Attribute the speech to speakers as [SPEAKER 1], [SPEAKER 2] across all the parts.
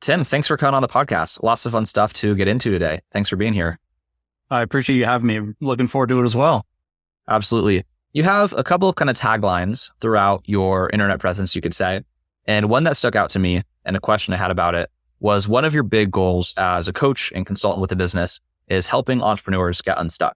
[SPEAKER 1] Tim, thanks for coming on the podcast. Lots of fun stuff to get into today. Thanks for being here.
[SPEAKER 2] I appreciate you having me. Looking forward to it as well.
[SPEAKER 1] Absolutely. You have a couple of kind of taglines throughout your internet presence, you could say. And one that stuck out to me and a question I had about it was one of your big goals as a coach and consultant with a business is helping entrepreneurs get unstuck.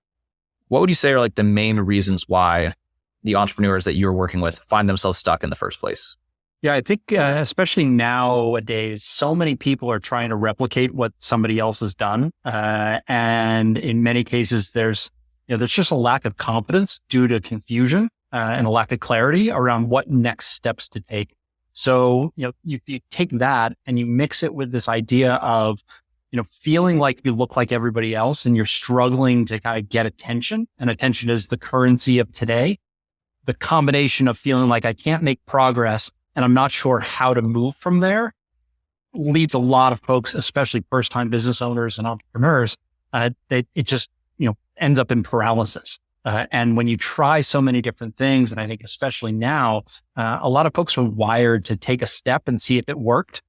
[SPEAKER 1] What would you say are like the main reasons why the entrepreneurs that you're working with find themselves stuck in the first place?
[SPEAKER 2] Yeah, I think especially nowadays, so many people are trying to replicate what somebody else has done. And in many cases, there's just a lack of confidence due to confusion and a lack of clarity around what next steps to take. So, if you take that and you mix it with this idea of, feeling like you look like everybody else and you're struggling to kind of get attention, and attention is the currency of today. The combination of feeling like I can't make progress and I'm not sure how to move from there leads a lot of folks, especially first-time business owners and entrepreneurs, it just, ends up in paralysis. And when you try so many different things, and I think especially now, a lot of folks are wired to take a step and see if it worked.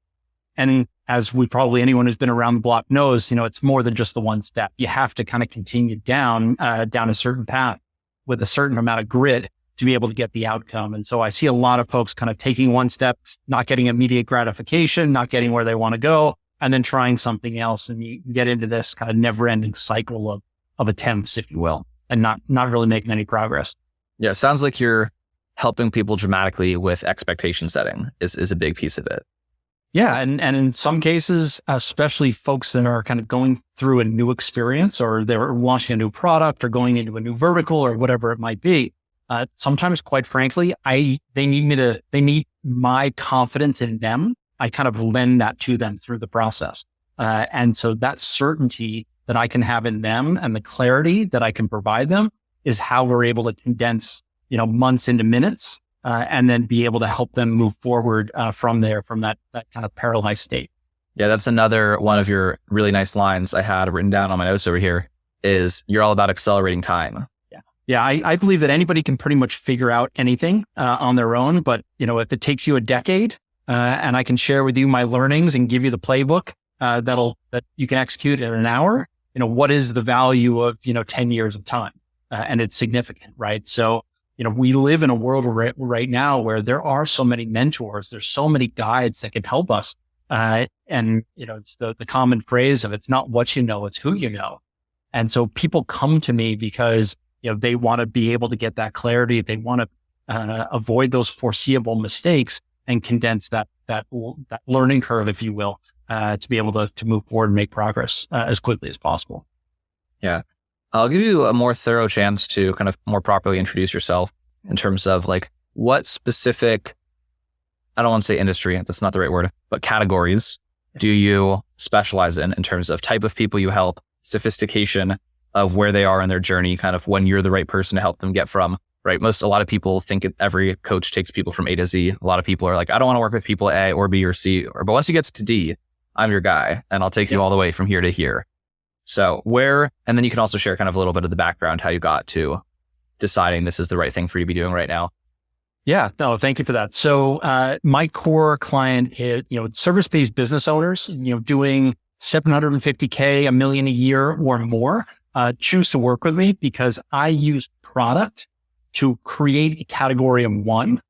[SPEAKER 2] And as anyone who's been around the block knows, it's more than just the one step. You have to kind of continue down a certain path with a certain amount of grit to be able to get the outcome. And so I see a lot of folks kind of taking one step, not getting immediate gratification, not getting where they want to go, and then trying something else. And you get into this kind of never ending cycle of attempts, if you will, and not really making any progress.
[SPEAKER 1] Yeah, it sounds like you're helping people dramatically with expectation setting is a big piece of it.
[SPEAKER 2] Yeah. And in some cases, especially folks that are kind of going through a new experience, or they're launching a new product or going into a new vertical or whatever it might be. Sometimes, quite frankly, they need my confidence in them. I kind of lend that to them through the process. And so that certainty that I can have in them and the clarity that I can provide them is how we're able to condense, months into minutes, and then be able to help them move forward from there, from that kind of paralyzed state.
[SPEAKER 1] Yeah, that's another one of your really nice lines I had written down on my notes over here is you're all about accelerating time.
[SPEAKER 2] Yeah, I believe that anybody can pretty much figure out anything on their own. But, if it takes you a decade and I can share with you my learnings and give you the playbook that you can execute in an hour, what is the value of, 10 years of time? And it's significant, right? So, we live in a world right now where there are so many mentors. There's so many guides that can help us. And, it's the common phrase of it's not what you know, it's who you know. And so people come to me because they want to be able to get that clarity. They want to avoid those foreseeable mistakes and condense that learning curve, if you will, to be able to move forward and make progress as quickly as possible.
[SPEAKER 1] Yeah. I'll give you a more thorough chance to kind of more properly introduce yourself in terms of like what specific, I don't want to say industry, that's not the right word, but categories do you specialize in terms of type of people you help, sophistication of where they are in their journey, kind of when you're the right person to help them get from, right? A lot of people think every coach takes people from A to Z. A lot of people are like, I don't want to work with people A or B or C, but once you get to D, I'm your guy and I'll take you all the way from here to here. So and then you can also share kind of a little bit of the background, how you got to deciding this is the right thing for you to be doing right now.
[SPEAKER 2] Yeah, no, thank you for that. So my core client is, service-based business owners, doing $750K, $1 million a year or more. Choose to work with me because I use product to create a category of one,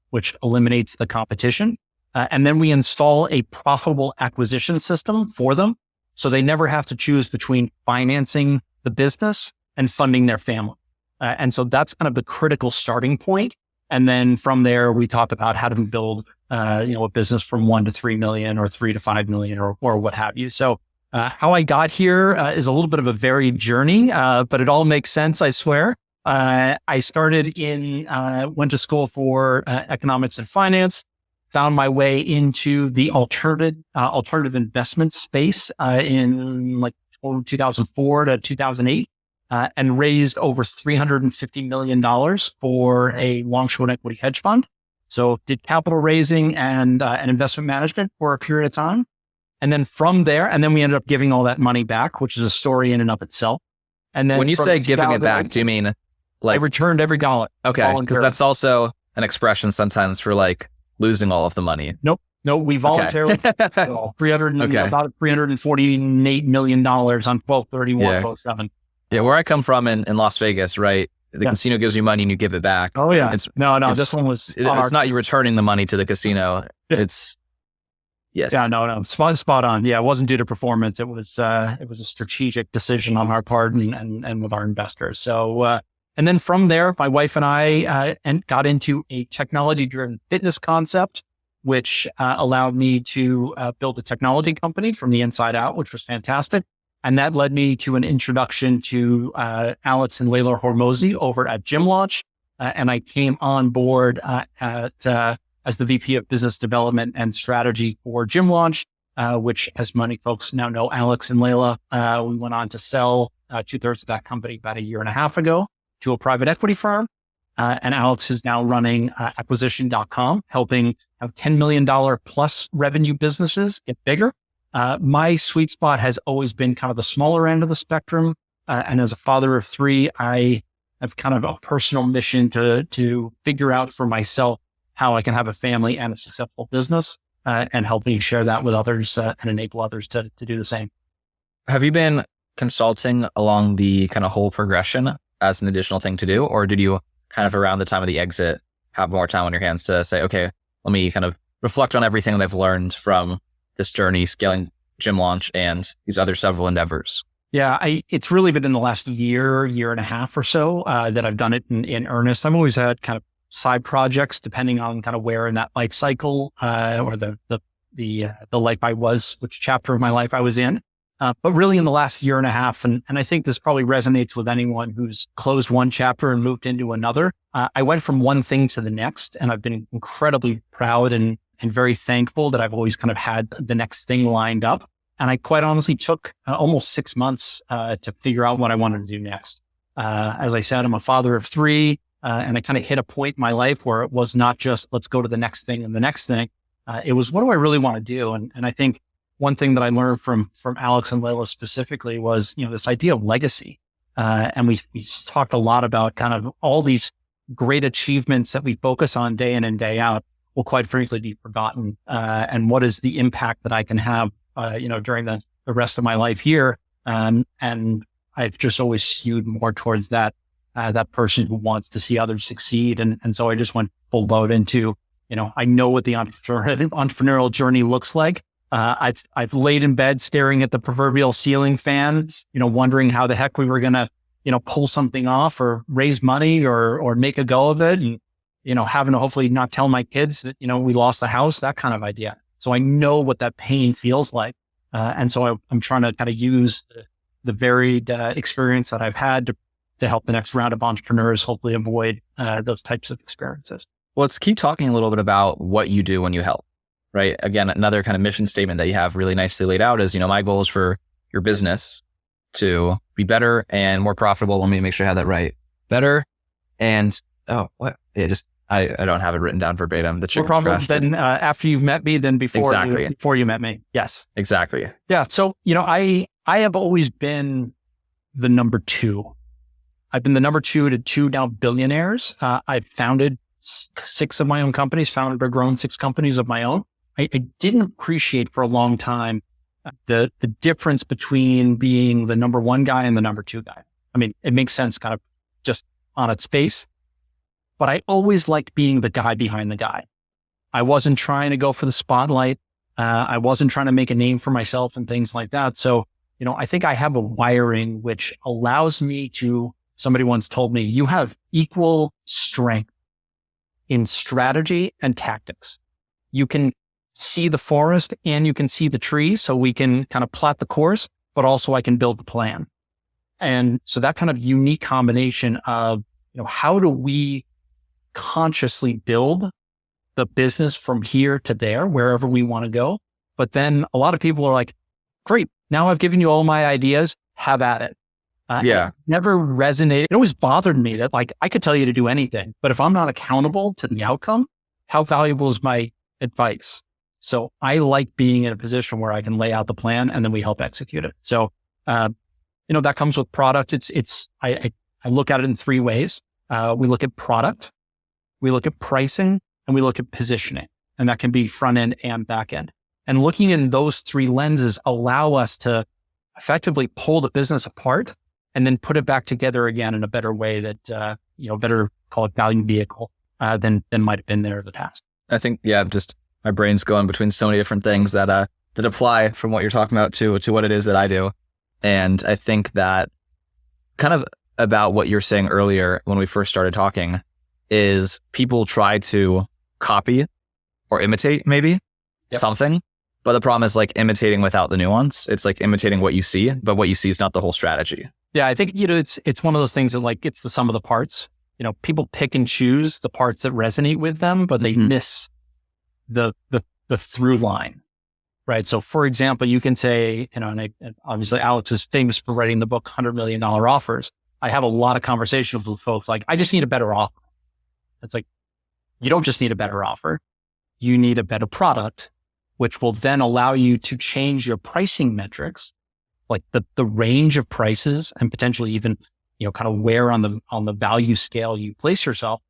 [SPEAKER 2] which eliminates the competition. And then we install a profitable acquisition system for them. So they never have to choose between financing the business and funding their family. And so that's kind of the critical starting point. And then from there, we talk about how to build, a business from 1 to 3 million or 3 to 5 million or what have you. So how I got here is a little bit of a varied journey, but it all makes sense, I swear. I started went to school for economics and finance, found my way into the alternative investment space in 2004 to 2008, and raised over $350 million for a long-short equity hedge fund. So did capital raising and investment management for a period of time. And then from there, we ended up giving all that money back, which is a story in and of itself. And then
[SPEAKER 1] when you say giving it back, do you mean
[SPEAKER 2] I returned every dollar?
[SPEAKER 1] Okay, because that's also an expression sometimes for losing all of the money.
[SPEAKER 2] Nope. No, we voluntarily so
[SPEAKER 1] Okay.
[SPEAKER 2] about $348 million on 12/31/07.
[SPEAKER 1] Yeah, where I come from in Las Vegas, right? The
[SPEAKER 2] Yeah.
[SPEAKER 1] casino gives you money and you give it back.
[SPEAKER 2] Oh yeah.
[SPEAKER 1] It's
[SPEAKER 2] This one was
[SPEAKER 1] it's not you returning the money to the casino.
[SPEAKER 2] Yeah.
[SPEAKER 1] It's yes.
[SPEAKER 2] Yeah, no, spot on. Yeah, it wasn't due to performance. It was a strategic decision on our part and with our investors. So, and then from there, my wife and I got into a technology-driven fitness concept, which allowed me to build a technology company from the inside out, which was fantastic. And that led me to an introduction to Alex and Layla Hormozi over at Gym Launch. And I came on board as the VP of Business Development and Strategy for Gym Launch, which, as many folks now know, Alex and Layla, we went on to sell 2/3 of that company about a year and a half ago to a private equity firm. And Alex is now running acquisition.com, helping $10 million plus revenue businesses get bigger. My sweet spot has always been kind of the smaller end of the spectrum. And as a father of three, I have kind of a personal mission to figure out for myself how I can have a family and a successful business, and help me share that with others and enable others to do the same.
[SPEAKER 1] Have you been consulting along the kind of whole progression as an additional thing to do? Or did you kind of around the time of the exit have more time on your hands to say, okay, let me kind of reflect on everything that I've learned from this journey, scaling Gym Launch and these other several endeavors?
[SPEAKER 2] Yeah, it's really been in the last year and a half or so that I've done it in earnest. I've always had kind of side projects depending on kind of where in that life cycle or the life I was, which chapter of my life I was in. But really in the last year and a half, and I think this probably resonates with anyone who's closed one chapter and moved into another. I went from one thing to the next, and I've been incredibly proud and very thankful that I've always kind of had the next thing lined up. And I quite honestly took almost 6 months to figure out what I wanted to do next. As I said, I'm a father of three, and I kind of hit a point in my life where it was not just let's go to the next thing and the next thing. It was, what do I really want to do? And I think one thing that I learned from Alex and Layla specifically was, this idea of legacy. And we talked a lot about kind of all these great achievements that we focus on day in and day out will quite frankly be forgotten. And what is the impact that I can have, during the rest of my life here. And I've just always skewed more towards that person who wants to see others succeed. And so I just went full boat into, I know what the entrepreneurial journey looks like. I've laid in bed staring at the proverbial ceiling fan, wondering how the heck we were going to, pull something off or raise money or make a go of it. And, having to hopefully not tell my kids that, we lost the house, that kind of idea. So I know what that pain feels like. And so I'm trying to kind of use the varied experience that I've had to help the next round of entrepreneurs hopefully avoid those types of experiences.
[SPEAKER 1] Well, let's keep talking a little bit about what you do when you help, right? Again, another kind of mission statement that you have really nicely laid out is, my goal is for your business to be better and more profitable. Let me make sure I have that right. Better and, I don't have it written down verbatim. The
[SPEAKER 2] more profitable than after you've met me than before
[SPEAKER 1] exactly.
[SPEAKER 2] Before you met me. Yes.
[SPEAKER 1] Exactly.
[SPEAKER 2] Yeah. So, I have always been the number two. I've been the number two to two now billionaires. I've founded 6 of my own companies, founded or grown 6 companies of my own. I didn't appreciate for a long time the difference between being the number one guy and the number two guy. I mean, it makes sense kind of just on its face, but I always liked being the guy behind the guy. I wasn't trying to go for the spotlight. I wasn't trying to make a name for myself and things like that. So, I think I have a wiring which allows me to, somebody once told me, you have equal strength in strategy and tactics. You can see the forest and you can see the trees, so we can kind of plot the course, but also I can build the plan. And so that kind of unique combination of, how do we consciously build the business from here to there, wherever we want to go. But then a lot of people are like, great, now I've given you all my ideas, have at it. It never resonated. It always bothered me that I could tell you to do anything, but if I'm not accountable to the outcome, how valuable is my advice? So I like being in a position where I can lay out the plan and then we help execute it. So, that comes with product. I look at it in 3 ways. We look at product, we look at pricing, and we look at positioning. And that can be front end and back end. And looking in those three lenses allow us to effectively pull the business apart and then put it back together again in a better way that, better call it value vehicle than might have been there in the past.
[SPEAKER 1] I think, just my brain's going between so many different things that apply from what you're talking about to what it is that I do. And I think that kind of about what you're saying earlier when we first started talking is people try to copy or imitate maybe something. But the problem is like imitating without the nuance. It's like imitating what you see, but what you see is not the whole strategy.
[SPEAKER 2] Yeah, I think, it's one of those things that like it's the sum of the parts. People pick and choose the parts that resonate with them, but they miss the through line, right? So for example, you can say, and obviously Alex is famous for writing the book, $100 Million Offers. I have a lot of conversations with folks like, I just need a better offer. It's like, you don't just need a better offer. You need a better product, which will then allow you to change your pricing metrics, like the range of prices and potentially even, kind of where on the value scale you place yourself.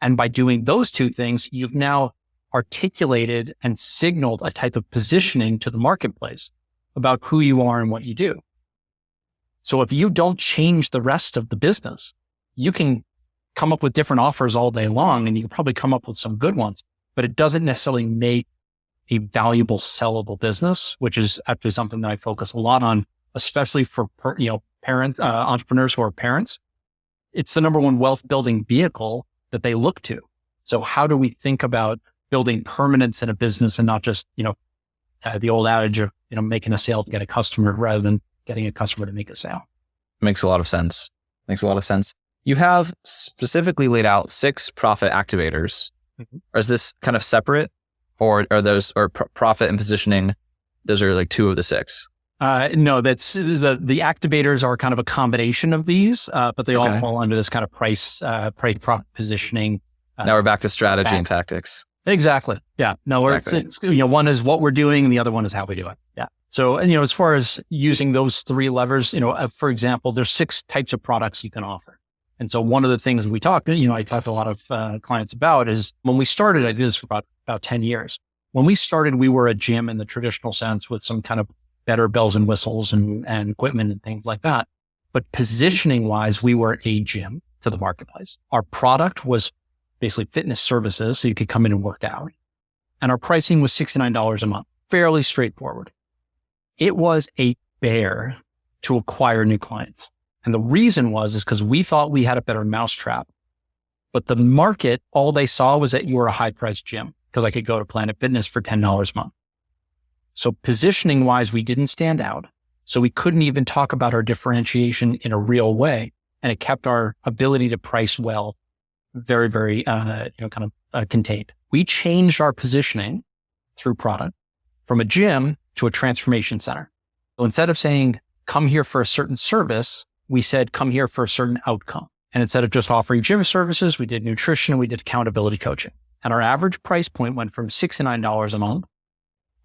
[SPEAKER 2] And by doing those two things, you've now articulated and signaled a type of positioning to the marketplace about who you are and what you do. So if you don't change the rest of the business, you can come up with different offers all day long and you can probably come up with some good ones, but it doesn't necessarily make a valuable, sellable business, which is actually something that I focus a lot on, especially for, parents, entrepreneurs who are parents. It's the number one wealth building vehicle that they look to. So how do we think about building permanence in a business and not just, the old adage of, making a sale to get a customer rather than getting a customer to make a sale?
[SPEAKER 1] Makes a lot of sense. You have specifically laid out 6 profit activators. Or is this kind of separate, or are those, or profit and positioning, those are like 2 of the 6?
[SPEAKER 2] No, that's the activators are kind of a combination of these, but they all fall under this kind of price profit positioning.
[SPEAKER 1] Now we're back to strategy and tactics.
[SPEAKER 2] Exactly. Yeah. No, it's one is what we're doing and the other one is how we do it. Yeah. So, as far as using those 3 levers, for example, there's 6 types of products you can offer. And so one of the things we talk, I talk to a lot of clients about is when we started, I did this for about 10 years. When we started, we were a gym in the traditional sense with some kind of better bells and whistles and equipment and things like that. But positioning wise, we were a gym to the marketplace. Our product was basically fitness services. So you could come in and work out. And our pricing was $69 a month, fairly straightforward. It was a bear to acquire new clients. And the reason is because we thought we had a better mousetrap, but the market, all they saw was that you were a high priced gym because I could go to Planet Fitness for $10 a month. So positioning wise, we didn't stand out. So we couldn't even talk about our differentiation in a real way. And it kept our ability to price well, very, very, contained. We changed our positioning through product from a gym to a transformation center. So instead of saying, come here for a certain service, we said, come here for a certain outcome. And instead of just offering gym services, we did nutrition and we did accountability coaching. And our average price point went from $69 a month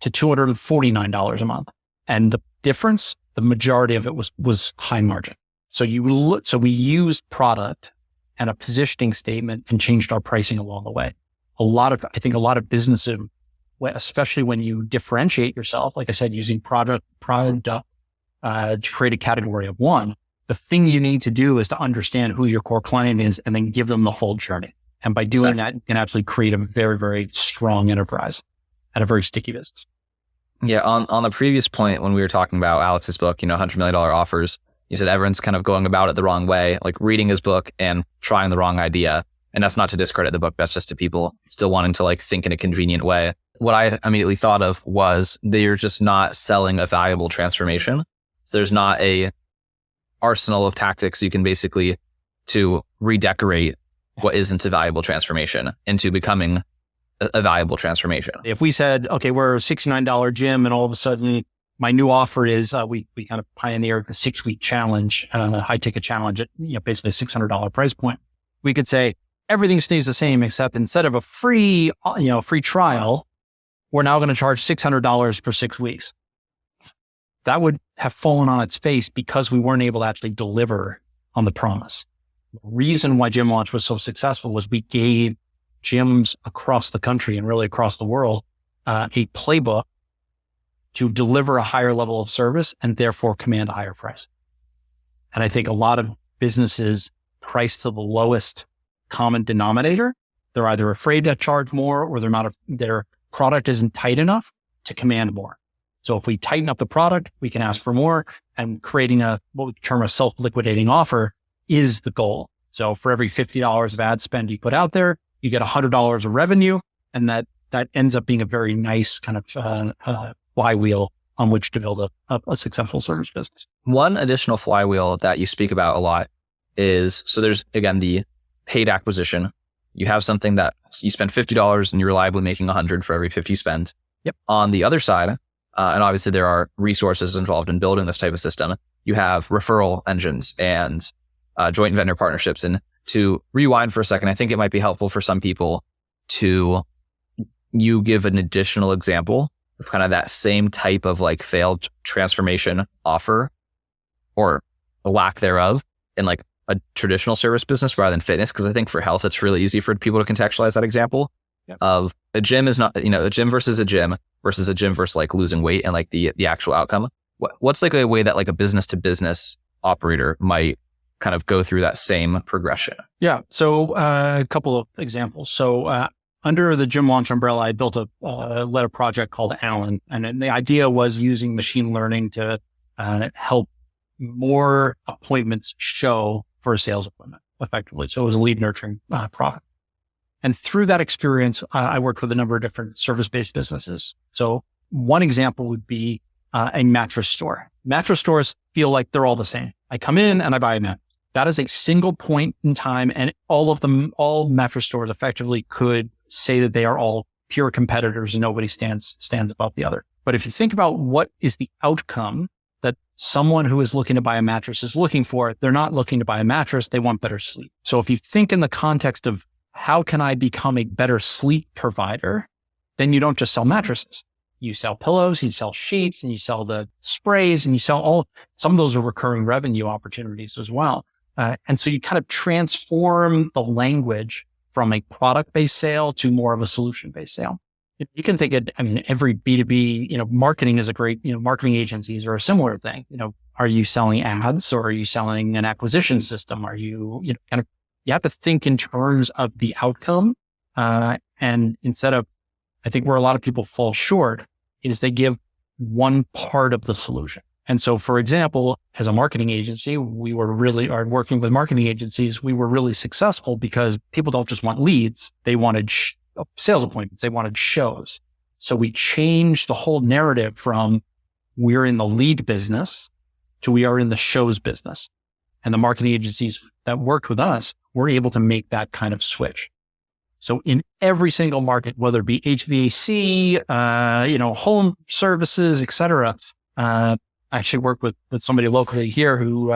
[SPEAKER 2] to $249 a month. And the difference, the majority of it was high margin. So we used product and a positioning statement and changed our pricing along the way. I think a lot of businesses, especially when you differentiate yourself, like I said, using product to create a category of one, the thing you need to do is to understand who your core client is and then give them the whole journey. And by doing that, you can actually create a very, very strong enterprise and a very sticky business.
[SPEAKER 1] Yeah. On the previous point, when we were talking about Alex's book, $100 million offers, you said everyone's kind of going about it the wrong way, like reading his book and trying the wrong idea. And that's not to discredit the book. That's just to people still wanting to like think in a convenient way. What I immediately thought of was they're just not selling a valuable transformation. So there's not a arsenal of tactics you can basically to redecorate what isn't a valuable transformation into becoming a valuable transformation.
[SPEAKER 2] If we said, okay, we're a $69 gym and all of a sudden my new offer is we kind of pioneered the 6-week challenge, high ticket challenge at basically a $600 price point. We could say everything stays the same except instead of a free trial, we're now going to charge $600 for 6 weeks. That would have fallen on its face because we weren't able to actually deliver on the promise. The reason why Gym Launch was so successful was we gave gyms across the country and really across the world a playbook to deliver a higher level of service and therefore command a higher price. And I think a lot of businesses price to the lowest common denominator. They're either afraid to charge more or their product isn't tight enough to command more. So if we tighten up the product, we can ask for more, and creating what we term a self-liquidating offer is the goal. So for every $50 of ad spend you put out there, you get $100 of revenue, and that ends up being a very nice kind of flywheel on which to build a successful service business.
[SPEAKER 1] One additional flywheel that you speak about a lot is, so there's, again, the paid acquisition. You have something that you spend $50 and you're reliably making 100 for every 50 you spend.
[SPEAKER 2] Yep. On
[SPEAKER 1] the other side, and obviously there are resources involved in building this type of system, you have referral engines and joint vendor partnerships. And to rewind for a second, I think it might be helpful for some people to you give an additional example of kind of that same type of like failed transformation offer or a lack thereof in like a traditional service business rather than fitness. Because I think for health, it's really easy for people to contextualize that example. Yep. Of a gym is not, a gym versus a gym versus like losing weight and like the actual outcome. What's like a way that like a business to business operator might kind of go through that same progression?
[SPEAKER 2] Yeah. So a couple of examples. So under the gym launch umbrella, I built led a project called Allen. And the idea was using machine learning to help more appointments show for a sales appointment effectively. So it was a lead nurturing product. And through that experience, I worked with a number of different service-based businesses. So one example would be a mattress store. Mattress stores feel like they're all the same. I come in and I buy a mattress. That is a single point in time, and all mattress stores effectively could say that they are all pure competitors and nobody stands above the other. But if you think about what is the outcome that someone who is looking to buy a mattress is looking for, they're not looking to buy a mattress, they want better sleep. So if you think in the context of how can I become a better sleep provider, then you don't just sell mattresses. You sell pillows, you sell sheets, and you sell the sprays, and you sell some of those are recurring revenue opportunities as well. And so you kind of transform the language from a product-based sale to more of a solution-based sale. You can think every B2B, marketing is a great, marketing agencies are a similar thing. Are you selling ads or are you selling an acquisition system? Are you, you have to think in terms of the outcome. And instead of, I think where a lot of people fall short is they give one part of the solution. And so, for example, as a marketing agency, working with marketing agencies, we were really successful because people don't just want leads. They wanted sales appointments. They wanted shows. So we changed the whole narrative from we're in the lead business to we are in the shows business. And the marketing agencies that worked with us were able to make that kind of switch. So in every single market, whether it be HVAC, home services, et cetera, I actually work with somebody locally here who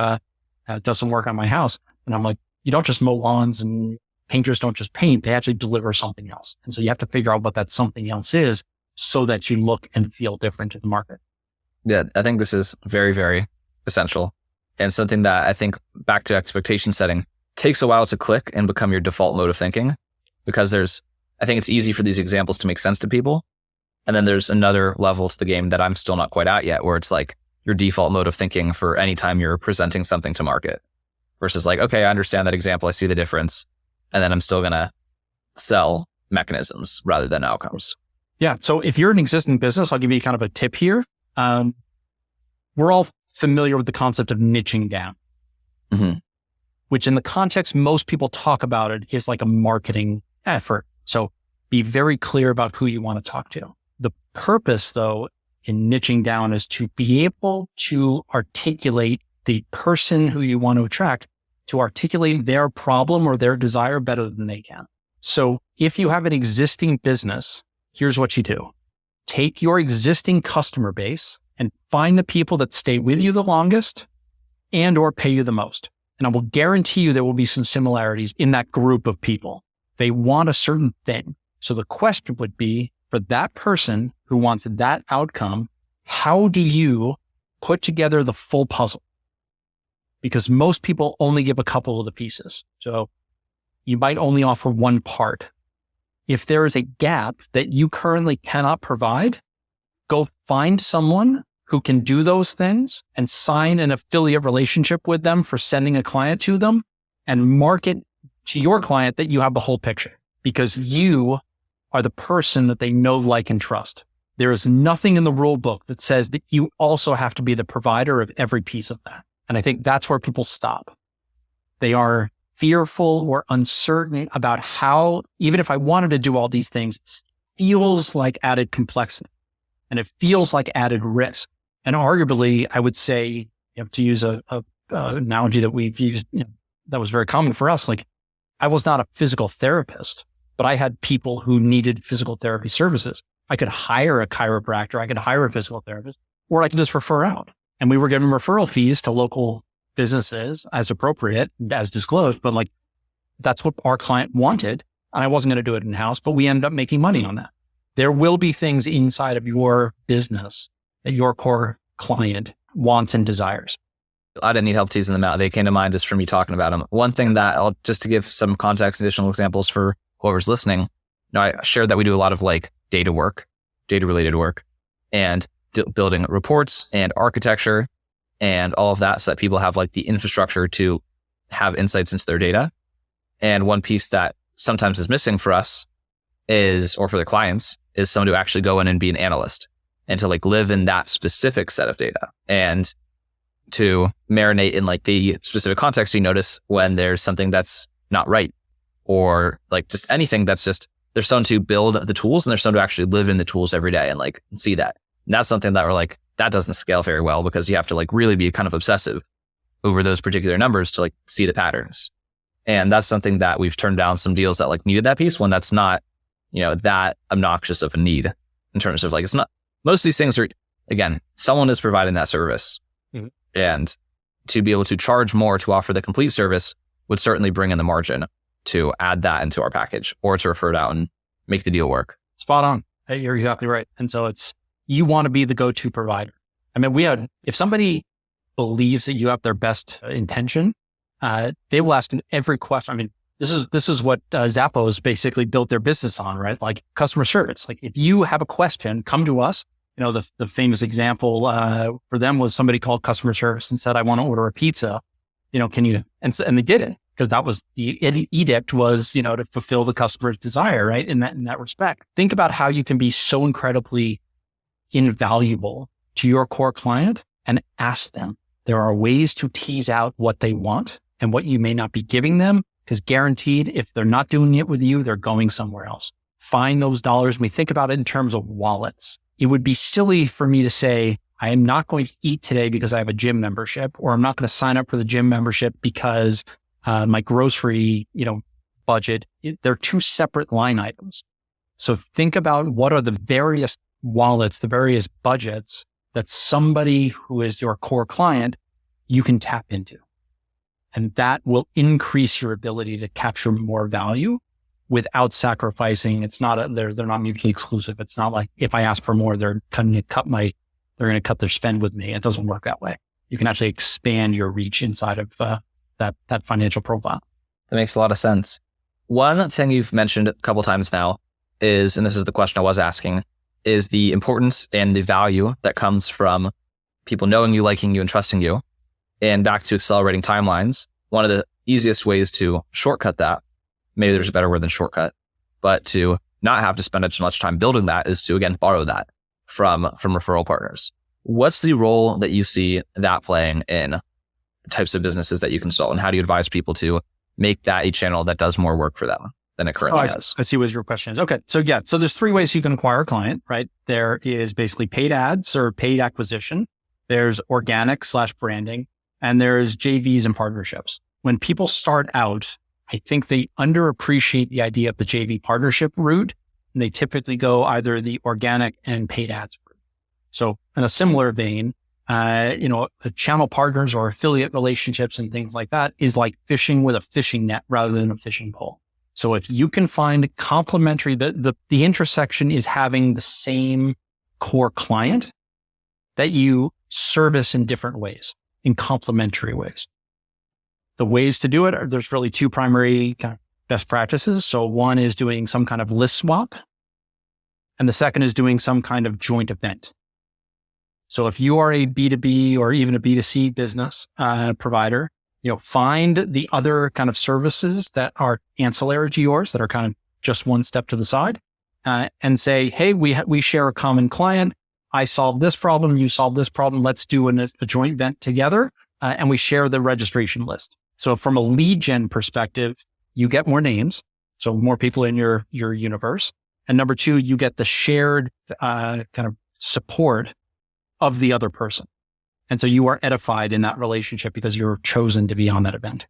[SPEAKER 2] does some work on my house. And I'm like, you don't just mow lawns and painters don't just paint, they actually deliver something else. And so you have to figure out what that something else is so that you look and feel different in the market.
[SPEAKER 1] Yeah, I think this is very, very essential and something that I think back to expectation setting takes a while to click and become your default mode of thinking because I think it's easy for these examples to make sense to people. And then there's another level to the game that I'm still not quite at yet where it's like your default mode of thinking for any time you're presenting something to market versus like, okay, I understand that example. I see the difference. And then I'm still going to sell mechanisms rather than outcomes.
[SPEAKER 2] Yeah. So if you're an existing business, I'll give you kind of a tip here. We're all familiar with the concept of niching down, which in the context, most people talk about it is like a marketing effort. So be very clear about who you want to talk to. The purpose though, in niching down is to be able to articulate the person who you want to attract to articulate their problem or their desire better than they can. So if you have an existing business, here's what you do. Take your existing customer base and find the people that stay with you the longest and or pay you the most. And I will guarantee you there will be some similarities in that group of people. They want a certain thing. So the question would be for that person who wants that outcome, how do you put together the full puzzle? Because most people only give a couple of the pieces. So you might only offer one part. if there is a gap that you currently cannot provide, go find someone who can do those things and sign an affiliate relationship with them for sending a client to them and market to your client that you have the whole picture because you are the person that they know, like, and trust. There is nothing in the rule book that says that you also have to be the provider of every piece of that. And I think that's where people stop. They are fearful or uncertain about how, even if I wanted to do all these things, it feels like added complexity and it feels like added risk. And arguably, I would say, to use a analogy that we've used, that was very common for us. Like, I was not a physical therapist, but I had people who needed physical therapy services. I could hire a chiropractor, I could hire a physical therapist, or I could just refer out. And we were giving referral fees to local businesses as appropriate, as disclosed, but like, that's what our client wanted. And I wasn't going to do it in-house, but we ended up making money on that. There will be things inside of your business that your core client wants and desires.
[SPEAKER 1] I didn't need help teasing them out. They came to mind just from me talking about them. One thing that just to give some context, additional examples for whoever's listening, I shared that we do a lot of like data work, data related work, and building reports and architecture and all of that so that people have like the infrastructure to have insights into their data. And one piece that sometimes is missing for us or for the clients, is someone to actually go in and be an analyst and to like live in that specific set of data and to marinate in like the specific context you notice when there's something that's not right or like just anything that's just, there's someone to build the tools and there's someone to actually live in the tools every day and like see that. And that's something that we're like, that doesn't scale very well because you have to like really be kind of obsessive over those particular numbers to like see the patterns. And that's something that we've turned down some deals that like needed that piece when that's not, that obnoxious of a need in terms of like, it's not, most of these things are, again, someone is providing that service. Mm-hmm. And to be able to charge more to offer the complete service would certainly bring in the margin to add that into our package or to refer it out and make the deal work.
[SPEAKER 2] Spot on. Hey, you're exactly right. And so you want to be the go-to provider. I mean, if somebody believes that you have their best intention, they will ask every question. I mean, this is what Zappos basically built their business on, right? Like customer service. Like if you have a question, come to us. The famous example for them was somebody called customer service and said, I want to order a pizza. Can you? And they did it because that was the edict was, to fulfill the customer's desire, right? In that respect, think about how you can be so incredibly invaluable to your core client and ask them. There are ways to tease out what they want and what you may not be giving them, because guaranteed, if they're not doing it with you, they're going somewhere else. Find those dollars. We think about it in terms of wallets. It would be silly for me to say, I am not going to eat today because I have a gym membership, or I'm not going to sign up for the gym membership because my grocery, budget. They're two separate line items. So think about what are the various wallets, the various budgets that somebody who is your core client, you can tap into. And that will increase your ability to capture more value without sacrificing. It's not they're not mutually exclusive. It's not like if I ask for more, they're going to cut their spend with me. It doesn't work that way. You can actually expand your reach inside of that financial profile.
[SPEAKER 1] That makes a lot of sense. One thing you've mentioned a couple of times now is, and this is the question I was asking, is the importance and the value that comes from people knowing you, liking you, and trusting you. And back to accelerating timelines, one of the easiest ways to shortcut that, maybe there's a better word than shortcut, but to not have to spend as much time building that is to, again, borrow that from referral partners. What's the role that you see that playing in the types of businesses that you consult, and how do you advise people to make that a channel that does more work for them than it currently does?
[SPEAKER 2] I see what your question is. Okay. So there's three ways you can acquire a client, right? There is basically paid ads or paid acquisition. There's organic / branding, and there's JVs and partnerships. When people start out, I think they underappreciate the idea of the JV partnership route, and they typically go either the organic and paid ads route. So in a similar vein, the channel partners or affiliate relationships and things like that is like fishing with a fishing net rather than a fishing pole. So if you can find complementary, the intersection is having the same core client that you service in different ways, in complementary ways. The ways to do it there's really two primary kind of best practices. So one is doing some kind of list swap, and the second is doing some kind of joint event. So if you are a B2B or even a B2C business provider, find the other kind of services that are ancillary to yours that are kind of just one step to the side, and say, hey, we share a common client. I solve this problem. You solve this problem. Let's do a joint event together. And we share the registration list. So from a lead gen perspective, you get more names. So more people in your universe. And number two, you get the shared kind of support of the other person. And so you are edified in that relationship because you're chosen to be on that event.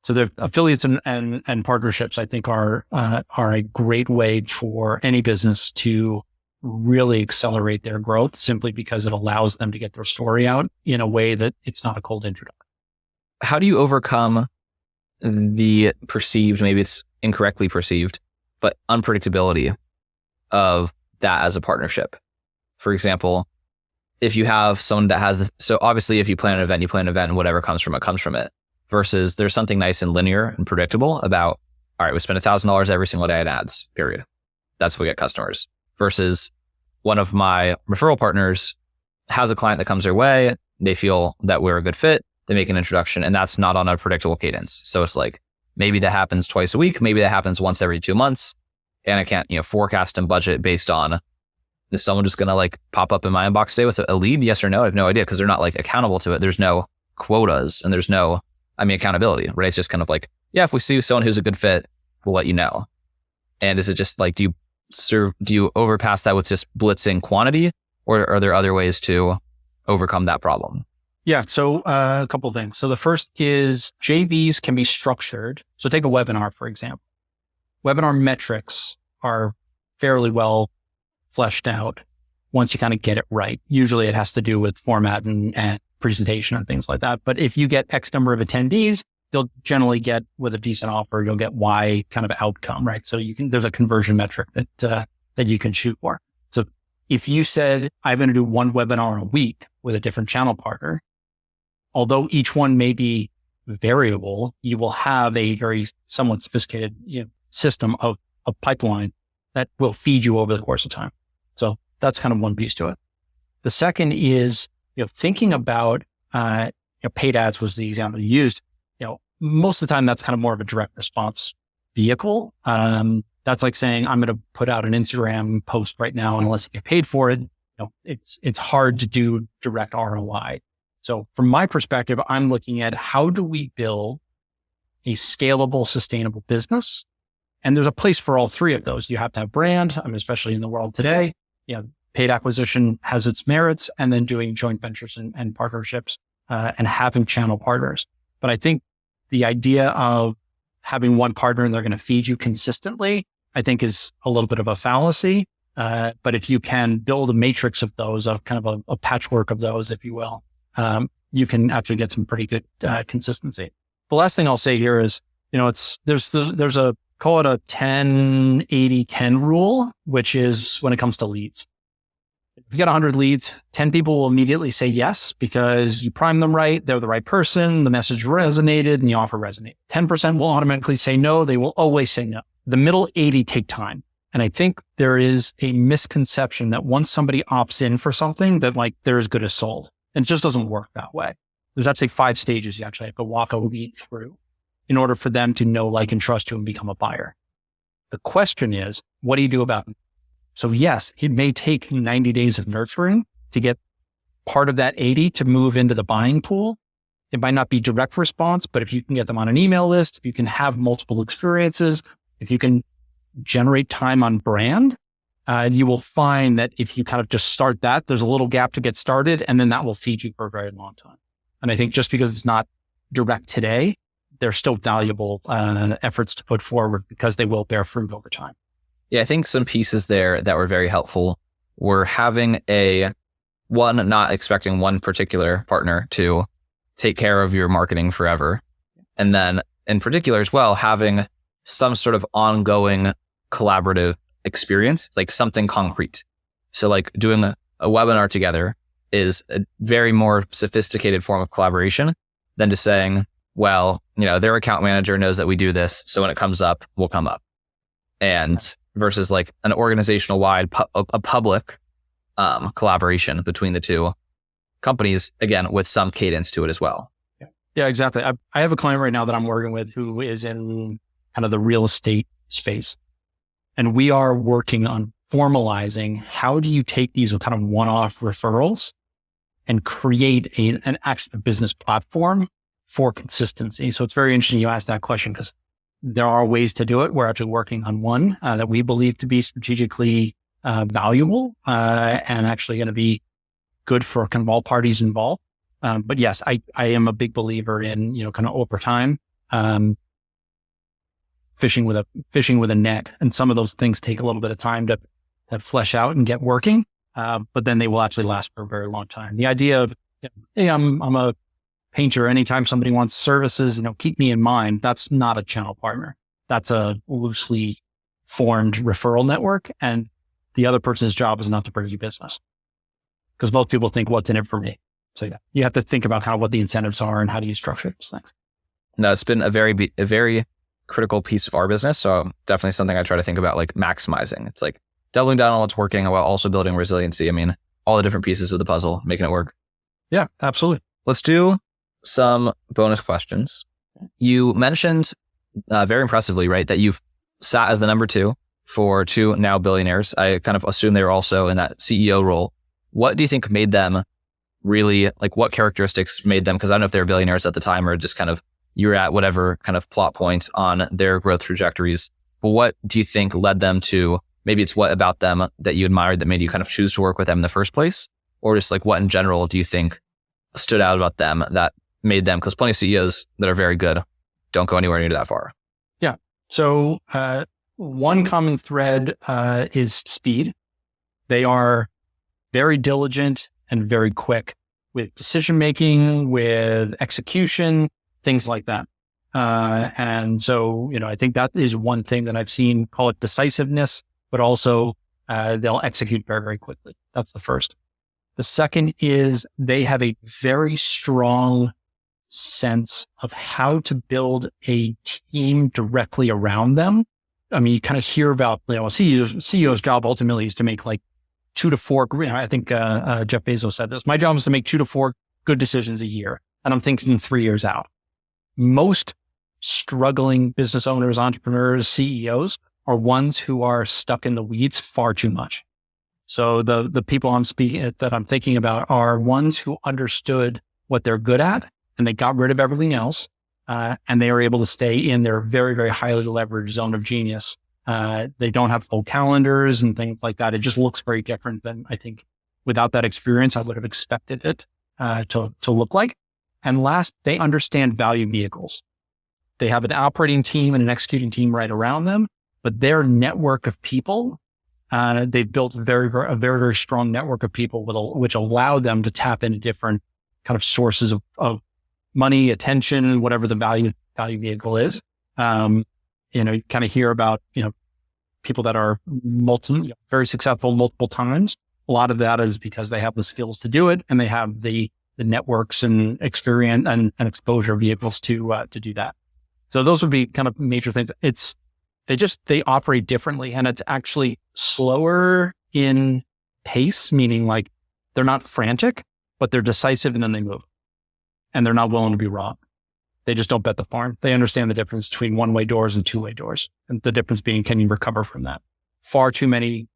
[SPEAKER 2] So the affiliates and partnerships, I think, are a great way for any business to really accelerate their growth, simply because it allows them to get their story out in a way that it's not a cold introduction.
[SPEAKER 1] How do you overcome the perceived, maybe it's incorrectly perceived, but unpredictability of that as a partnership? For example, if you have someone that has this, so obviously if you plan an event, and whatever comes from it, versus there's something nice and linear and predictable about, all right, we spend $1,000 every single day on ads, period. That's what we get customers. Versus one of my referral partners has a client that comes their way. They feel that we're a good fit. They make an introduction, and that's not on a predictable cadence. So it's like, maybe that happens twice a week. Maybe that happens once every 2 months. And I can't, forecast and budget based on, is someone just going to like pop up in my inbox today with a lead? Yes or no? I have no idea, because they're not like accountable to it. There's no quotas and there's no, accountability, right? It's just kind of like, yeah, if we see someone who's a good fit, we'll let you know. And is it just like, do you overpass that with just blitzing quantity, or are there other ways to overcome that problem?
[SPEAKER 2] Yeah. So a couple of things. So the first is JVs can be structured. So take a webinar, for example. Webinar metrics are fairly well fleshed out once you kind of get it right. Usually it has to do with format and presentation and things like that. But if you get X number of attendees, you'll generally get, with a decent offer, you'll get Y kind of outcome, right? So there's a conversion metric that you can shoot for. So if you said, I'm going to do one webinar a week with a different channel partner, although each one may be variable, you will have a very somewhat sophisticated system of a pipeline that will feed you over the course of time. So that's kind of one piece to it. The second is, thinking about, paid ads was the example you used. Most of the time that's kind of more of a direct response vehicle. That's like saying, I'm going to put out an Instagram post right now, and unless you get paid for it, it's hard to do direct ROI. So from my perspective, I'm looking at, how do we build a scalable, sustainable business? And there's a place for all three of those. You have to have brand, especially in the world today. Paid acquisition has its merits, and then doing joint ventures and partnerships and having channel partners. But I think the idea of having one partner and they're going to feed you consistently, I think is a little bit of a fallacy. But if you can build a matrix of those, of kind of a patchwork of those, if you will, you can actually get some pretty good consistency. The last thing I'll say here is, there's a, call it a 10-80-10 rule, which is when it comes to leads. If you get 100 leads, 10 people will immediately say yes because you primed them right. They're the right person. The message resonated and the offer resonated. 10% will automatically say no. They will always say no. The middle 80 take time. And I think there is a misconception that once somebody opts in for something, that like they're as good as sold. And it just doesn't work that way. There's actually 5 stages you actually have to walk a lead through in order for them to know, like, and trust you and become a buyer. The question is, what do you do about it? So yes, it may take 90 days of nurturing to get part of that 80 to move into the buying pool. It might not be direct response, but if you can get them on an email list, if you can have multiple experiences, if you can generate time on brand, you will find that if you kind of just start that, there's a little gap to get started, and then that will feed you for a very long time. And I think just because it's not direct today, they're still valuable efforts to put forward because they will bear fruit over time.
[SPEAKER 1] Yeah, I think some pieces there that were very helpful were having not expecting one particular partner to take care of your marketing forever. And then in particular as well, having some sort of ongoing collaborative experience, like something concrete. So like doing a webinar together is a very more sophisticated form of collaboration than just saying, well, their account manager knows that we do this. So when it comes up, we'll come up. And versus like an organizational wide, a public collaboration between the two companies, again, with some cadence to it as well.
[SPEAKER 2] Yeah, exactly. I have a client right now that I'm working with who is in kind of the real estate space. And we are working on formalizing how do you take these kind of one-off referrals and create an actual business platform for consistency. So it's very interesting you asked that question because there are ways to do it. We're actually working on one that we believe to be strategically valuable and actually going to be good for kind of all parties involved. But yes, I am a big believer in, kind of over time, fishing with a net. And some of those things take a little bit of time to flesh out and get working. But then they will actually last for a very long time. The idea of, hey, I'm a painter. Anytime somebody wants services, keep me in mind. That's not a channel partner. That's a loosely formed referral network. And the other person's job is not to bring you business. Because most people think, what's in it for me? So yeah, you have to think about kind of what the incentives are and how do you structure those things.
[SPEAKER 1] No, it's been a very critical piece of our business. So definitely something I try to think about, like maximizing. It's like doubling down on what's working while also building resiliency. I mean, all the different pieces of the puzzle, making it work.
[SPEAKER 2] Yeah, absolutely.
[SPEAKER 1] Let's do some bonus questions. You mentioned very impressively, right, that you've sat as the number 2 for 2 now billionaires. I kind of assume they were also in that CEO role. What do you think made them really, like what characteristics made them, because I don't know if they were billionaires at the time or just kind of you were at whatever kind of plot points on their growth trajectories, but what do you think led them to, maybe it's what about them that you admired that made you kind of choose to work with them in the first place? Or just like what in general do you think stood out about them that made them, because plenty of CEOs that are very good don't go anywhere near that far.
[SPEAKER 2] Yeah. So one common thread is speed. They are very diligent and very quick with decision-making, with execution, things like that. And so, I think that is one thing that I've seen, call it decisiveness, but also they'll execute very, very quickly. That's the first. The second is they have a very strong sense of how to build a team directly around them. I mean, you kind of hear about, a CEO's job ultimately is to make like 2 to 4, I think Jeff Bezos said this, my job is to make 2 to 4 good decisions a year. And I'm thinking 3 years out. Most struggling business owners, entrepreneurs, CEOs are ones who are stuck in the weeds far too much. So the people that I'm thinking about are ones who understood what they're good at and they got rid of everything else. And they are able to stay in their very, very highly leveraged zone of genius. They don't have full calendars and things like that. It just looks very different than I think without that experience, I would have expected it to look like. And last, they understand value vehicles. They have an operating team and an executing team right around them, but their network of people, they've built a very, very strong network of people which allow them to tap into different kind of sources of money, attention, whatever the value vehicle is. You kind of hear about, people that are very successful multiple times. A lot of that is because they have the skills to do it and they have the networks and experience and exposure vehicles to do that. So those would be kind of major things. They operate differently and it's actually slower in pace, meaning like they're not frantic, but they're decisive and then they move and they're not willing to be wrong. They just don't bet the farm. They understand the difference between one-way doors and two-way doors. And the difference being, can you recover from that? Far too many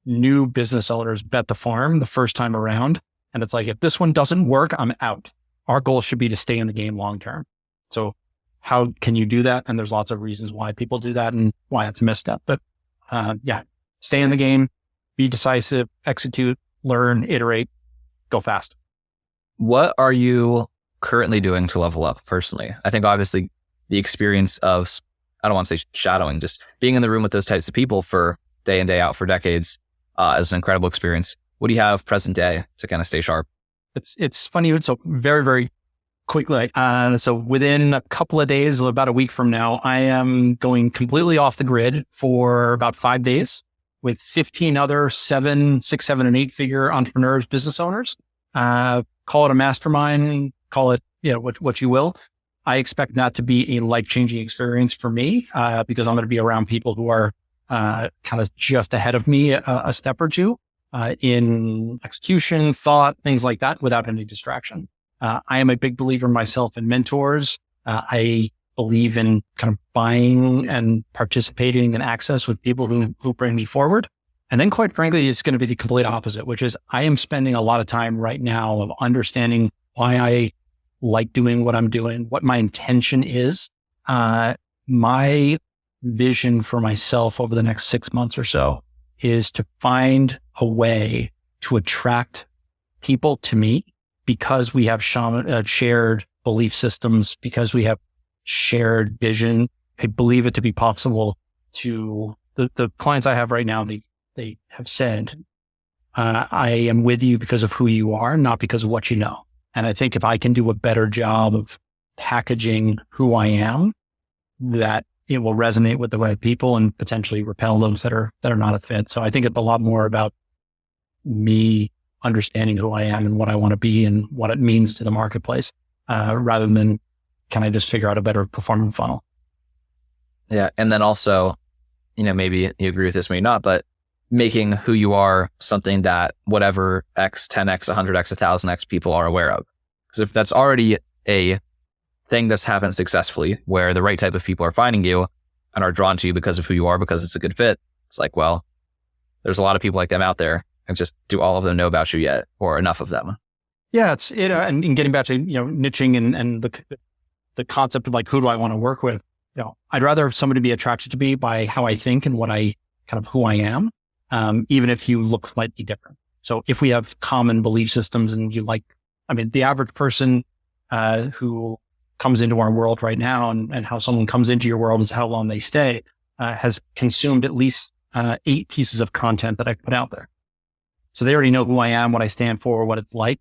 [SPEAKER 2] new business owners bet the farm the first time around. And it's like, if this one doesn't work, I'm out. Our goal should be to stay in the game long-term. So how can you do that? And there's lots of reasons why people do that and why it's a misstep. But stay in the game, be decisive, execute, learn, iterate, go fast.
[SPEAKER 1] What are you currently doing to level up personally? I think obviously the experience of, I don't want to say shadowing, just being in the room with those types of people for day in, day out for decades is an incredible experience. What do you have present day to kind of stay sharp?
[SPEAKER 2] It's funny. So very, very quickly. So within a couple of days, about a week from now, I am going completely off the grid for about 5 days with 15 other 6, 7, and 8 figure entrepreneurs, business owners. Call it a mastermind, call it, what you will. I expect that to be a life-changing experience for me because I'm going to be around people who are kind of just ahead of me a step or two in execution, thought, things like that without any distraction. I am a big believer myself in mentors. I believe in kind of buying and participating in access with people who bring me forward. And then quite frankly, it's going to be the complete opposite, which is I am spending a lot of time right now of understanding why I like doing what I'm doing, what my intention is. My vision for myself over the next 6 months or so is to find a way to attract people to me because we have shared belief systems, because we have shared vision. I believe it to be possible to the clients I have right now. They have said, I am with you because of who you are, not because of what you know. And I think if I can do a better job of packaging who I am, that it will resonate with the right people and potentially repel those that are not a fit. So I think it's a lot more about me understanding who I am and what I want to be and what it means to the marketplace, rather than can I just figure out a better performing funnel?
[SPEAKER 1] Yeah. And then also, maybe you agree with this, maybe not, but making who you are something that whatever X, 10X, 100X, 1000X people are aware of. Because if that's already a thing that's happened successfully, where the right type of people are finding you and are drawn to you because of who you are, because it's a good fit, it's like, well, there's a lot of people like them out there, and just do all of them know about you yet, or enough of them?
[SPEAKER 2] Yeah, and getting back to niching and the concept of like, who do I want to work with? I'd rather somebody be attracted to me by how I think and what I kind of who I am, even if you look slightly different. So if we have common belief systems and the average person who comes into our world right now and how someone comes into your world is how long they stay, has consumed at least 8 pieces of content that I put out there. So they already know who I am, what I stand for, what it's like.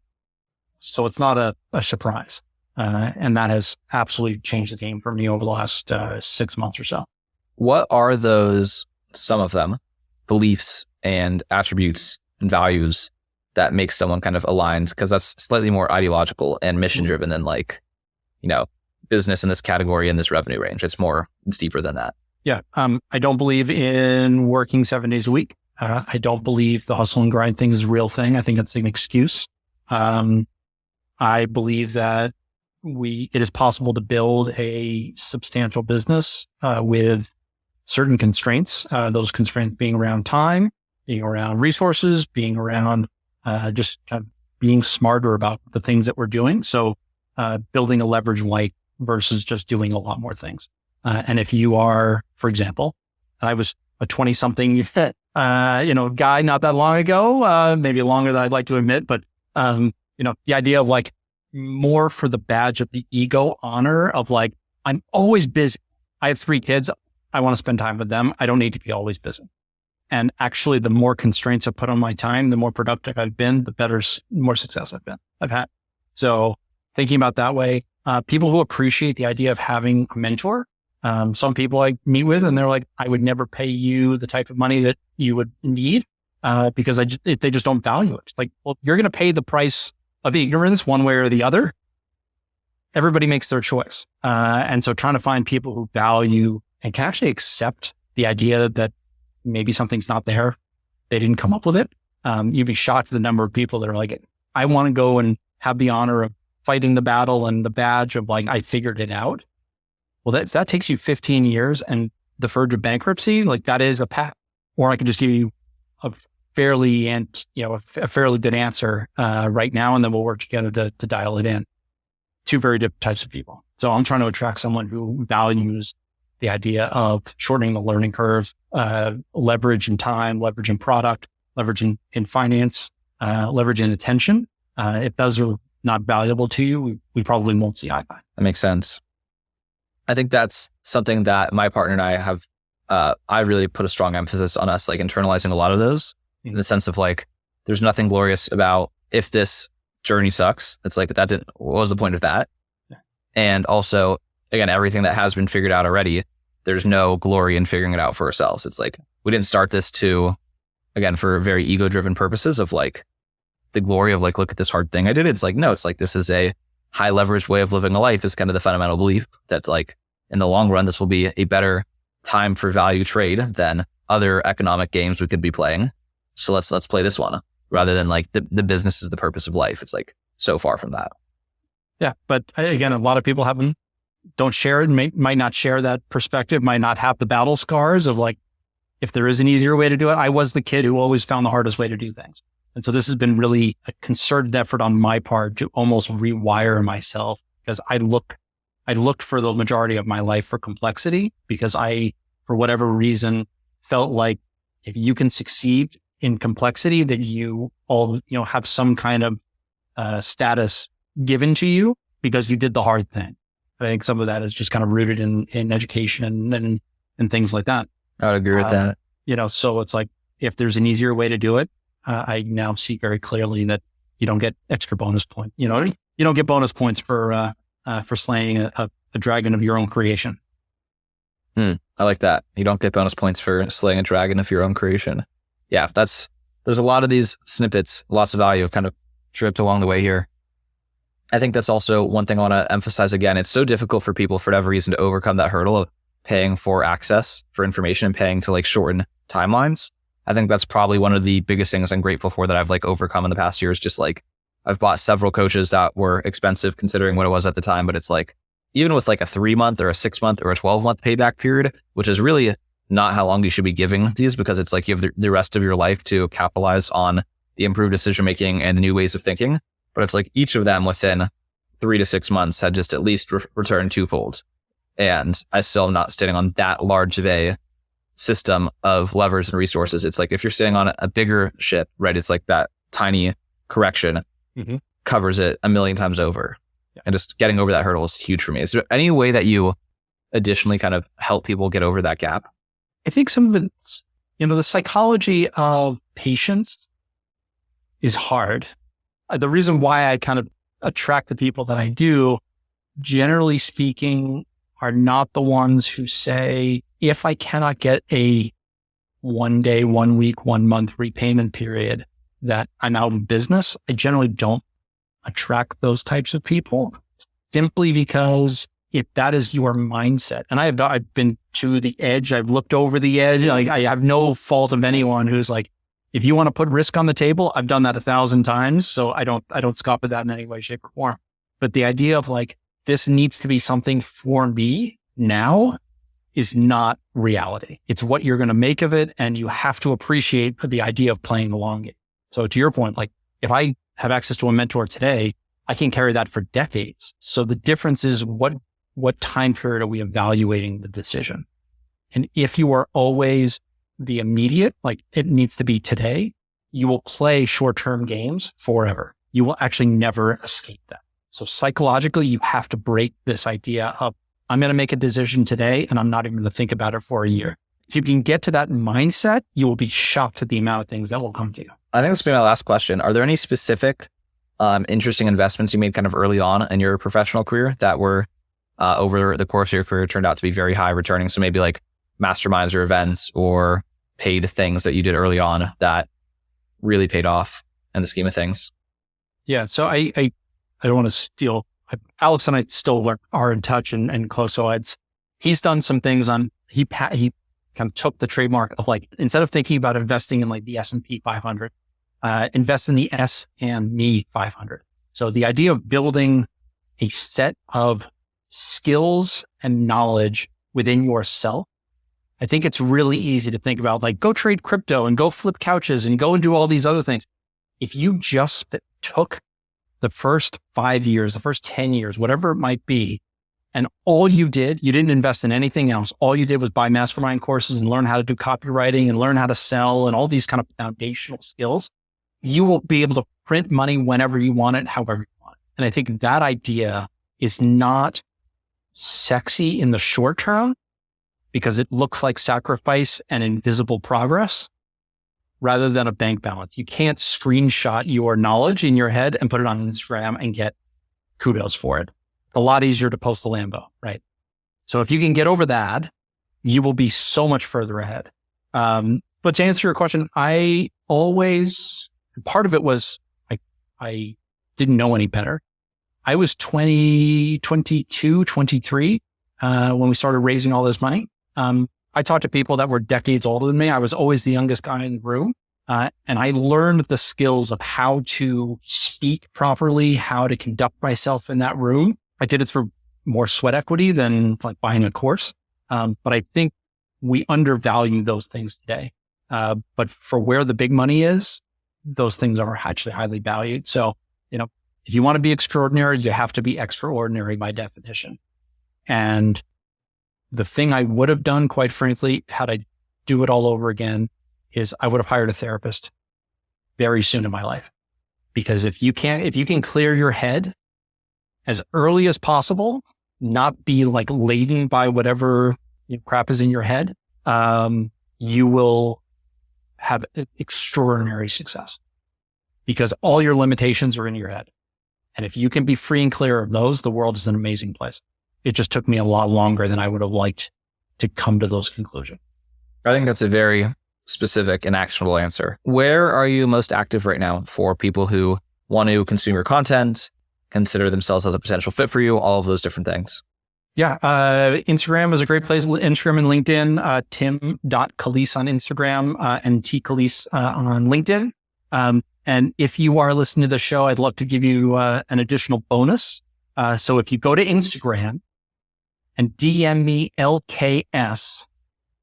[SPEAKER 2] So it's not a surprise. And that has absolutely changed the game for me over the last 6 months or so.
[SPEAKER 1] What are those, some of them, beliefs and attributes and values that make someone kind of aligned? Because that's slightly more ideological and mission driven than business in this category in this revenue range. It's deeper than that.
[SPEAKER 2] Yeah. I don't believe in working 7 days a week. I don't believe the hustle and grind thing is a real thing. I think it's an excuse. I believe that it is possible to build a substantial business with certain constraints, those constraints being around time, being around resources, being around just kind of being smarter about the things that we're doing. So building a leverage light versus just doing a lot more things. And if you are, for example, I was a 20-something, guy not that long ago, maybe longer than I'd like to admit, but, the idea of like more for the badge of the ego honor of like, I'm always busy. I have 3 kids. I want to spend time with them. I don't need to be always busy. And actually, the more constraints I put on my time, the more productive I've been, the more success I've had. So thinking about that way, people who appreciate the idea of having a mentor. Some people I meet with and they're like, I would never pay you the type of money that you would need, because they just don't value it. Like, well, you're going to pay the price of ignorance one way or the other. Everybody makes their choice. And so trying to find people who value and can actually accept the idea that maybe something's not there. They didn't come up with it. You'd be shocked at the number of people that are like, I want to go and have the honor of fighting the battle and the badge of like, I figured it out. Well, if that takes you 15 years and the verge of bankruptcy, like that is a path. Or I could just give you a fairly good answer right now, and then we'll work together to dial it in. 2 very different types of people. So I'm trying to attract someone who values the idea of shortening the learning curve, leverage in time, leverage in product, leverage in finance, leverage in attention. If those are not valuable to you, we probably won't see eye to eye.
[SPEAKER 1] That makes sense. I think that's something that my partner and I have, I really put a strong emphasis on us, like internalizing a lot of those in the sense of like, there's nothing glorious about if this journey sucks. It's like, what was the point of that? Yeah. And also, again, everything that has been figured out already, there's no glory in figuring it out for ourselves. It's like, we didn't start this for very ego driven purposes of like the glory of like, look at this hard thing I did. It's like, no, it's like, this is a high leverage way of living a life is kind of the fundamental belief that like in the long run, this will be a better time for value trade than other economic games we could be playing. So let's play this one rather than like the business is the purpose of life. It's like so far from that.
[SPEAKER 2] Yeah. But again, a lot of people don't share it, might not share that perspective, might not have the battle scars of like, if there is an easier way to do it. I was the kid who always found the hardest way to do things. And so this has been really a concerted effort on my part to almost rewire myself, because I looked for the majority of my life for complexity, because I, for whatever reason, felt like if you can succeed in complexity, that you all, have some kind of status given to you because you did the hard thing. I think some of that is just kind of rooted in education and things like that.
[SPEAKER 1] I would agree with that.
[SPEAKER 2] So it's like, if there's an easier way to do it, I now see very clearly that you don't get extra bonus points. You don't get bonus points for slaying a dragon of your own creation.
[SPEAKER 1] I like that. You don't get bonus points for slaying a dragon of your own creation. Yeah, there's a lot of these snippets, lots of value kind of dripped along the way here. I think that's also one thing I want to emphasize again. It's so difficult for people for whatever reason to overcome that hurdle of paying for access for information and paying to like shorten timelines. I think that's probably one of the biggest things I'm grateful for that I've like overcome in the past years. Just like I've bought several coaches that were expensive considering what it was at the time, but it's like even with like a 3-month or a 6-month or a 12-month payback period, which is really not how long you should be giving these, because it's like you have the rest of your life to capitalize on the improved decision making and new ways of thinking. But it's like each of them within 3 to 6 months had just at least returned twofold. And I still am not standing on that large of a system of levers and resources. It's like if you're standing on a bigger ship, right? It's like that tiny correction covers it a million times over. Yeah. And just getting over that hurdle is huge for me. Is there any way that you additionally kind of help people get over that gap?
[SPEAKER 2] I think some of it's, the psychology of patience is hard. The reason why I kind of attract the people that I do, generally speaking, are not the ones who say, if I cannot get a 1 day, 1 week, 1 month repayment period, that I'm out of business. I generally don't attract those types of people, simply because if that is your mindset, and I've been to the edge, I've looked over the edge. Like, I have no fault of anyone who's like, if you want to put risk on the table, I've done that 1,000 times. So I don't scoff at that in any way, shape, or form. But the idea of like, this needs to be something for me now is not reality. It's what you're going to make of it. And you have to appreciate the idea of playing the long game. So to your point, like if I have access to a mentor today, I can carry that for decades. So the difference is what time period are we evaluating the decision? And if you are always the immediate, like it needs to be today, you will play short-term games forever. You will actually never escape that. So psychologically, you have to break this idea of, I'm going to make a decision today and I'm not even going to think about it for a year. If you can get to that mindset, you will be shocked at the amount of things that will come to you.
[SPEAKER 1] I think this will be my last question. Are there any specific interesting investments you made kind of early on in your professional career that were over the course of your career turned out to be very high returning? So maybe like masterminds or events or paid things that you did early on that really paid off in the scheme of things?
[SPEAKER 2] Yeah. So I don't want to steal. Alex and I still are in touch and close. So he's done some things on, he kind of took the trademark of like, instead of thinking about investing in like the S&P 500, invest in the S and Me 500. So the idea of building a set of skills and knowledge within yourself, I think it's really easy to think about like, go trade crypto and go flip couches and go and do all these other things. If you just took the first 5 years, the first 10 years, whatever it might be, and all you didn't invest in anything else. All you did was buy mastermind courses and learn how to do copywriting and learn how to sell and all these kind of foundational skills. You will be able to print money whenever you want it, however you want it. And I think that idea is not sexy in the short term because it looks like sacrifice and invisible progress rather than a bank balance. You can't screenshot your knowledge in your head and put it on Instagram and get kudos for it. A lot easier to post a Lambo, right? So if you can get over that, you will be so much further ahead. But to answer your question, I always, part of it was I didn't know any better. I was 20, 22, 23 when we started raising all this money. I talked to people that were decades older than me. I was always the youngest guy in the room. And I learned the skills of how to speak properly, how to conduct myself in that room. I did it for more sweat equity than like buying a course. But I think we undervalue those things today. But for where the big money is, those things are actually highly valued. So, if you want to be extraordinary, you have to be extraordinary by definition. And the thing I would have done, quite frankly, had I do it all over again, is I would have hired a therapist very soon in my life. Because if you can clear your head as early as possible, not be like laden by whatever crap is in your head, you will have extraordinary success because all your limitations are in your head. And if you can be free and clear of those, the world is an amazing place. It just took me a lot longer than I would have liked to come to those conclusions.
[SPEAKER 1] I think that's a very specific and actionable answer. Where are you most active right now for people who want to consume your content, consider themselves as a potential fit for you, all of those different things?
[SPEAKER 2] Yeah. Instagram is a great place. Instagram and LinkedIn, tim.calise on Instagram, and tcalise on LinkedIn. And if you are listening to the show, I'd love to give you an additional bonus. So if you go to Instagram and DM me LKS,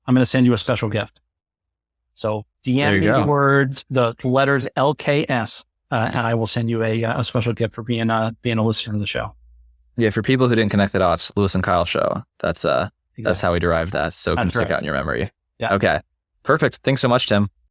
[SPEAKER 2] I'm going to send you a special gift. So DM me the words, the letters LKS, and I will send you a special gift for being a listener to the show.
[SPEAKER 1] Yeah, for people who didn't connect the dots, Lewis and Kyle show. That's how we derived that. So it can stick out in your memory.
[SPEAKER 2] Yeah.
[SPEAKER 1] Okay. Perfect. Thanks so much, Tim.